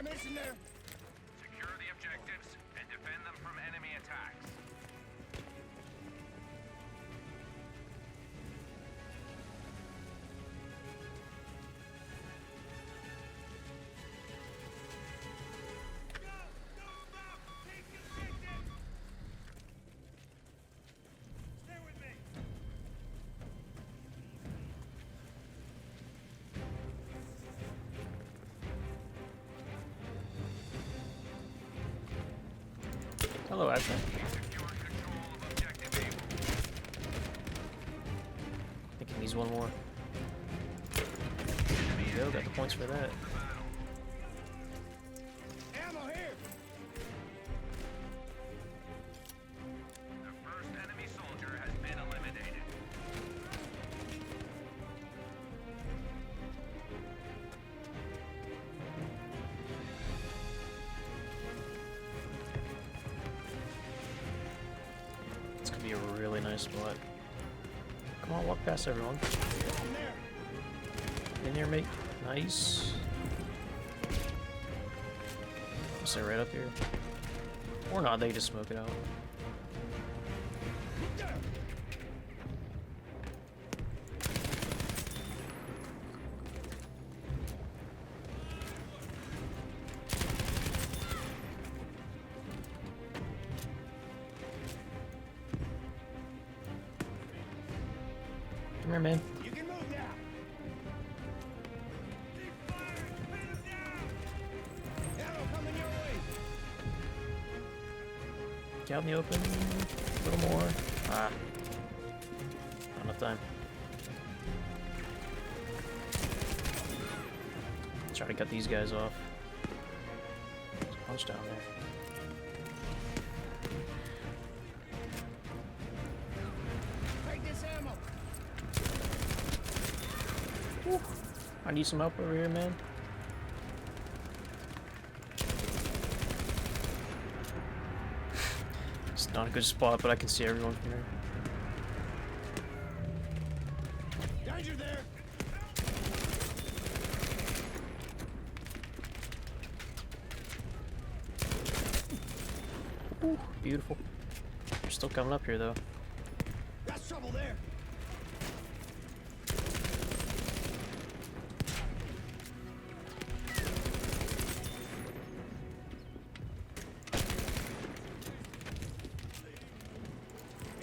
Ammunition there. Secure the objectives and defend them from enemy attacks. Hello, Ashley. Secure control of objective Able. I think he needs one more. There you go, got the points for that. Ammo here. The first enemy soldier has been eliminated. It's gonna be a really nice spot. Come on, walk past everyone. Down there. In there, mate. Nice. Sit right up here. Or not, they just smoke it out. Come here, man. You can move now. Ammo coming your way. Get out in the open. A little more. Ah. Not enough time. Try to cut these guys off. There's a bunch down there. Take this ammo. I need some help over here, man. It's not a good spot, but I can see everyone from here. Danger there. Ooh, beautiful. They're still coming up here, though. Got trouble there.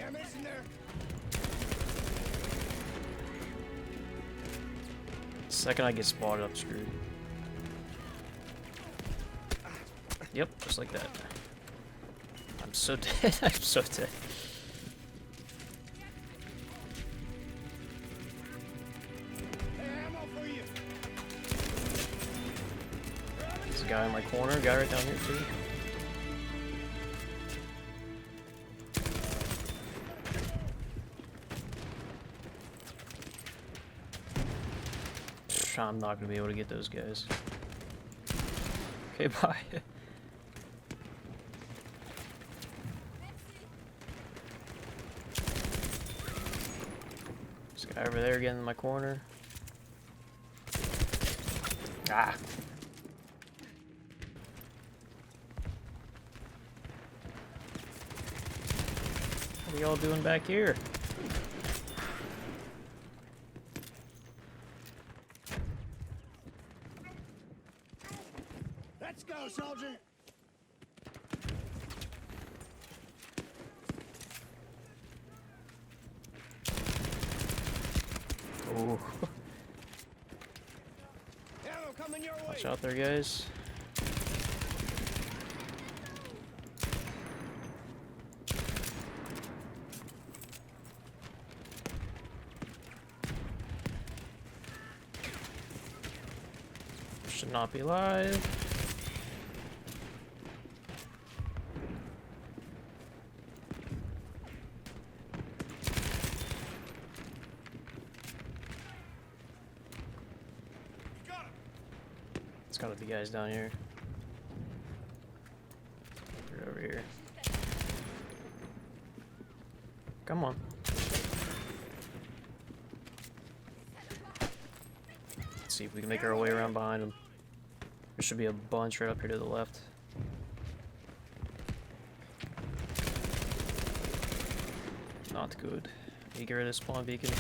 Ammunition there. The second I get spotted, I'm screwed. Yep, just like that. I'm so dead. I'm so dead. Hey, ammo for you. There's a guy in my corner, a guy right down here, too. I'm not gonna be able to get those guys. Okay, bye. This guy over there again in my corner. Ah. What are y'all doing back here? Let's go, soldier. Ooh. Ammo coming your way. Watch out there, guys. Should not be live. It's gotta be guys down here. They're over here. Come on. Let's see if we can make our way around behind them. There should be a bunch right up here to the left. Not good. You get rid of spawn beacon.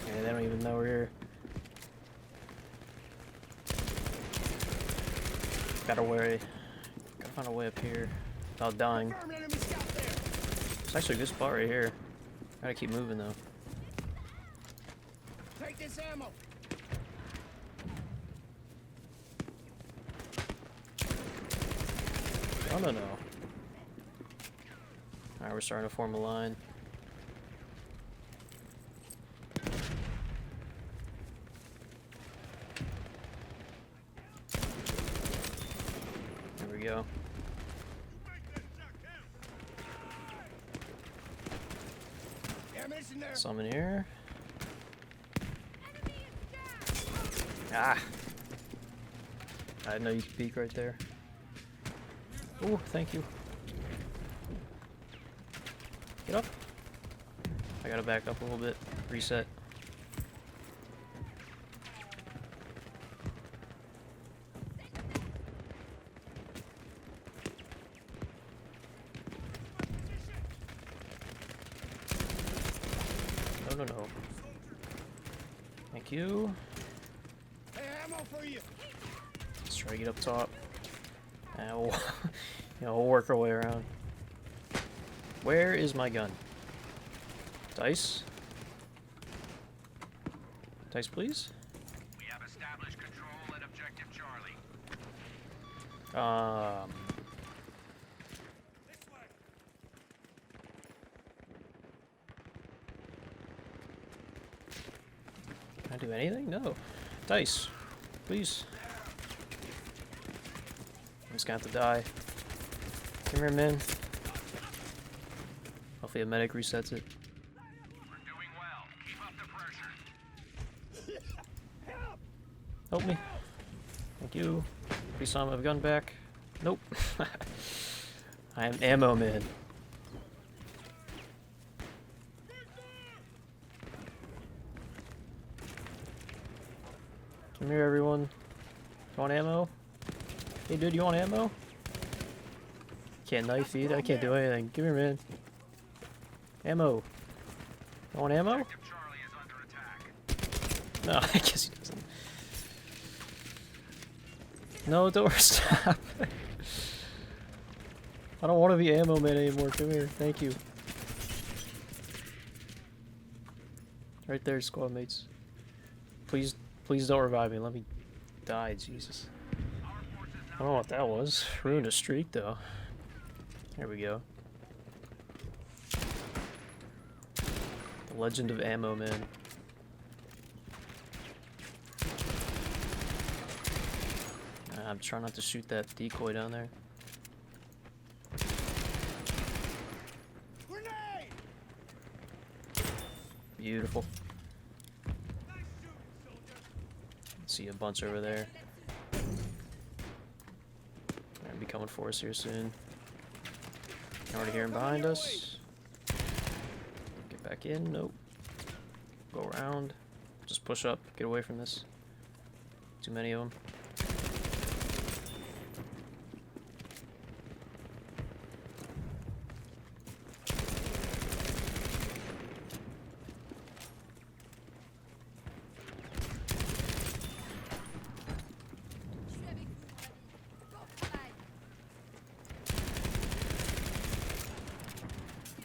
Yeah, they don't even know we're here. Gotta find a way up here without dying. Confirmed enemy scout there. It's actually a good spot right here. Gotta keep moving though. Take this ammo. Oh no. Alright, we're starting to form a line. There we go. Ammunition there. Some in here. Ah! I didn't know you could peek right there. Oh, thank you. Get up. I gotta back up a little bit. Reset. No. Thank you. Hey, ammo for you. Let's try to get up top. And we'll work our way around. Where is my gun? Dice? Dice, please? We have established control at Objective Charlie. Can I do anything? No. Dice, please. I'm just gonna have to die. Come here, man. Hopefully a medic resets it. We're doing well. Keep up the pressure. Help me. Thank you. Please tell me I have a gun back. Nope. I am ammo man. Come here, everyone. You want ammo? Hey, dude, you want ammo? Can't knife either. I can't do anything. Give me, man. Ammo. You want ammo? Objective Charlie is under attack. No, I guess he doesn't. No, door, stop. I don't want to be ammo man anymore. Come here. Thank you. Right there, squad mates. Please don't revive me. Let me die, Jesus. I don't know what that was. Ruined a streak, though. There we go. The Legend of Ammo Man. I'm trying not to shoot that decoy down there. Grenade! Beautiful. See a bunch over there. They're gonna be coming for us here soon. Already hearing behind us. Get back in. Nope. Go around. Just push up. Get away from this. Too many of them.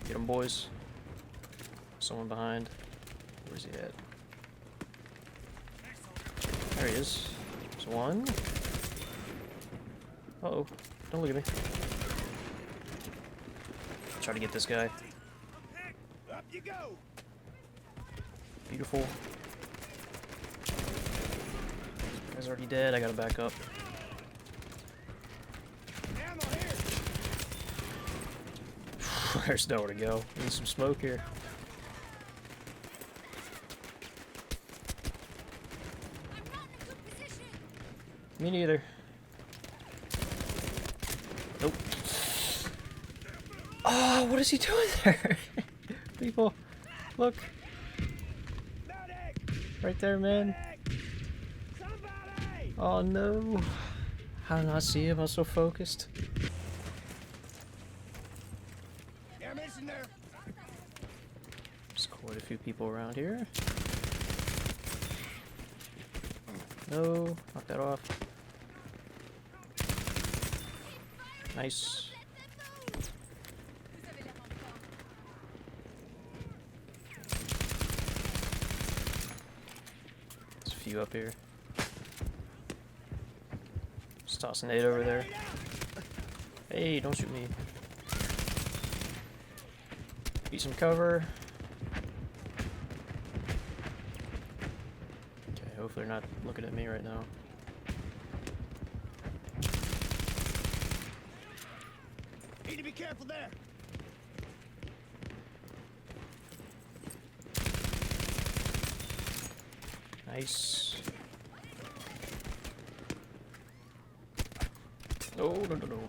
Get them, boys. Someone behind. Where's he at? There he is. There's one. Uh-oh. Don't look at me. Try to get this guy. Up you go. Beautiful. Guy's already dead. I gotta back up. Ammo here. There's nowhere to go. Need some smoke here. Me neither. Nope. Oh, what is he doing there? People, look. Right there, man. Medic! Somebody! Oh no. How did I not see him? I was so focused. Ammunition there. There's quite a few people around here. No, knock that off. Nice. There's a few up here. Just toss an 8 over there. Hey, don't shoot me. Be some cover. Okay, hopefully they're not looking at me right now. Need to be careful there. Nice. No, no, no, no.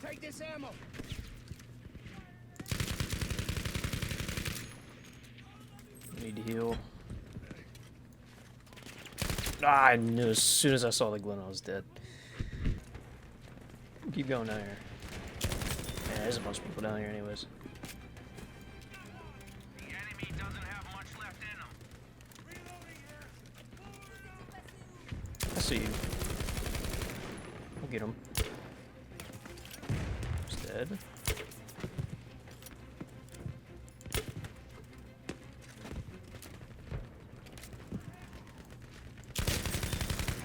Take this ammo. Need to heal. Ah, I knew as soon as I saw the glint I was dead. Keep going down here. Yeah, there's a bunch of people down here anyways. The enemy doesn't have much left in them. I see you. I'll get him. He's dead.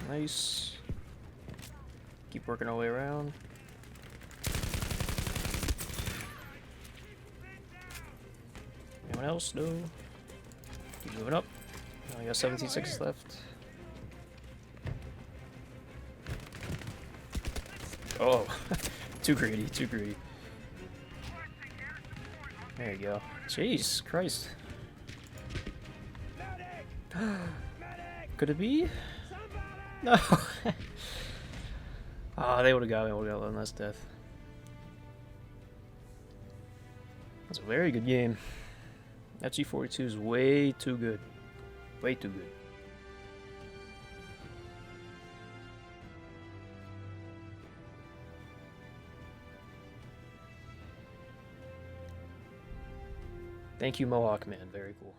Nice. Keep working our way around. Anyone else? No. Keep moving up. Only got 17 seconds left. Oh, too greedy, too greedy. There you go. Jeez, Christ. Medic! Medic! Could it be? Somebody! No. Ah, they would have got me. I would have got one less death. That's a very good game. That G42 is way too good. Way too good. Thank you, Mohawk Man. Very cool.